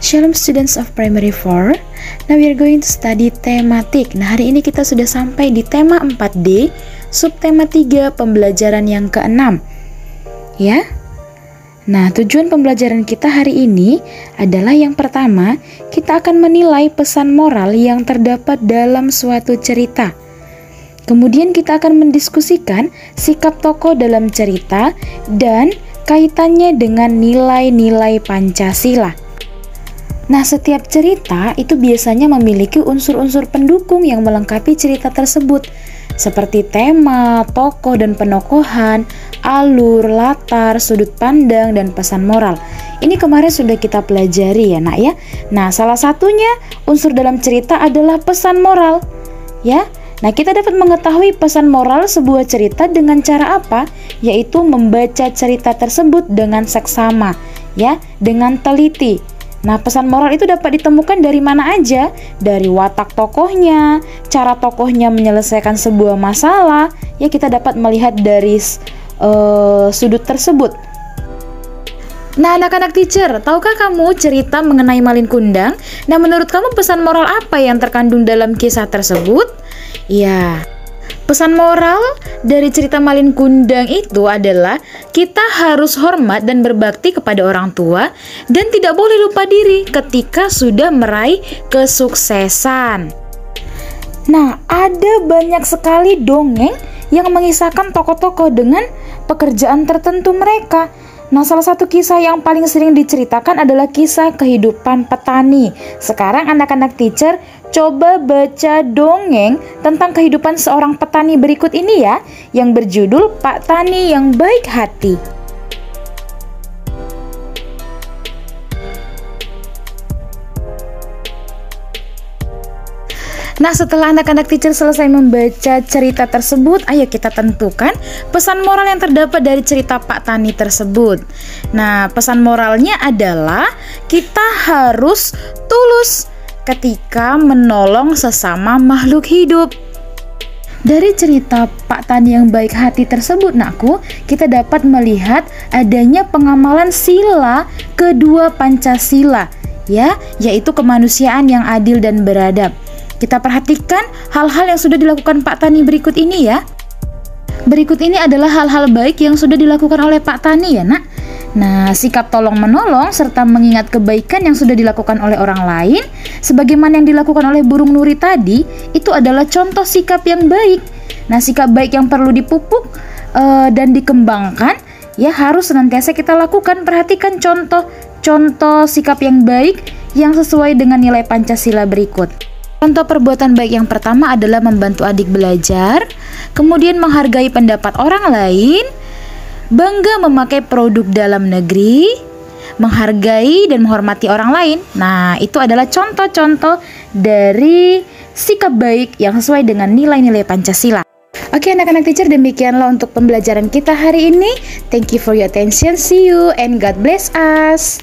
Shalom students of primary 4. Now we are going to study tematik. Nah, hari ini kita sudah sampai di tema 4D, subtema 3, pembelajaran yang ke-6. Ya. Nah, tujuan pembelajaran kita hari ini adalah yang pertama, kita akan menilai pesan moral yang terdapat dalam suatu cerita. Kemudian kita akan mendiskusikan sikap tokoh dalam cerita dan kaitannya dengan nilai-nilai Pancasila. Nah, setiap cerita itu biasanya memiliki unsur-unsur pendukung yang melengkapi cerita tersebut, seperti tema, tokoh dan penokohan, alur, latar, sudut pandang, dan pesan moral. Ini kemarin sudah kita pelajari ya nak ya. Nah, salah satunya unsur dalam cerita adalah pesan moral ya. Nah, kita dapat mengetahui pesan moral sebuah cerita dengan cara apa? Yaitu membaca cerita tersebut dengan seksama ya, dengan teliti. Nah, pesan moral itu dapat ditemukan dari mana aja? Dari watak tokohnya, cara tokohnya menyelesaikan sebuah masalah. Ya, kita dapat melihat dari sudut tersebut. Nah, anak-anak teacher, tahukah kamu cerita mengenai Malin Kundang? Nah, menurut kamu pesan moral apa yang terkandung dalam kisah tersebut? Ya, pesan moral dari cerita Malin Kundang itu adalah kita harus hormat dan berbakti kepada orang tua dan tidak boleh lupa diri ketika sudah meraih kesuksesan. Nah, ada banyak sekali dongeng yang mengisahkan tokoh-tokoh dengan pekerjaan tertentu mereka. Nah, salah satu kisah yang paling sering diceritakan adalah kisah kehidupan petani. Sekarang anak-anak teacher coba baca dongeng tentang kehidupan seorang petani berikut ini ya, yang berjudul Pak Tani yang Baik Hati. Nah, setelah anak-anak teacher selesai membaca cerita tersebut, ayo kita tentukan pesan moral yang terdapat dari cerita Pak Tani tersebut. Nah, pesan moralnya adalah kita harus tulus ketika menolong sesama makhluk hidup. Dari cerita Pak Tani yang baik hati tersebut, nakku, kita dapat melihat adanya pengamalan sila kedua Pancasila, ya, yaitu kemanusiaan yang adil dan beradab. Kita perhatikan hal-hal yang sudah dilakukan Pak Tani berikut ini ya. Berikut ini adalah hal-hal baik yang sudah dilakukan oleh Pak Tani ya nak. Nah, sikap tolong-menolong serta mengingat kebaikan yang sudah dilakukan oleh orang lain, sebagaimana yang dilakukan oleh burung nuri tadi, itu adalah contoh sikap yang baik. Nah, sikap baik yang perlu dipupuk dan dikembangkan, ya harus senantiasa kita lakukan. Perhatikan contoh sikap yang baik yang sesuai dengan nilai Pancasila berikut. Contoh perbuatan baik yang pertama adalah membantu adik belajar, kemudian menghargai pendapat orang lain, bangga memakai produk dalam negeri, menghargai dan menghormati orang lain. Nah, itu adalah contoh-contoh dari sikap baik yang sesuai dengan nilai-nilai Pancasila. Oke, anak-anak teacher, demikianlah untuk pembelajaran kita hari ini. Thank you for your attention. See you and God bless us.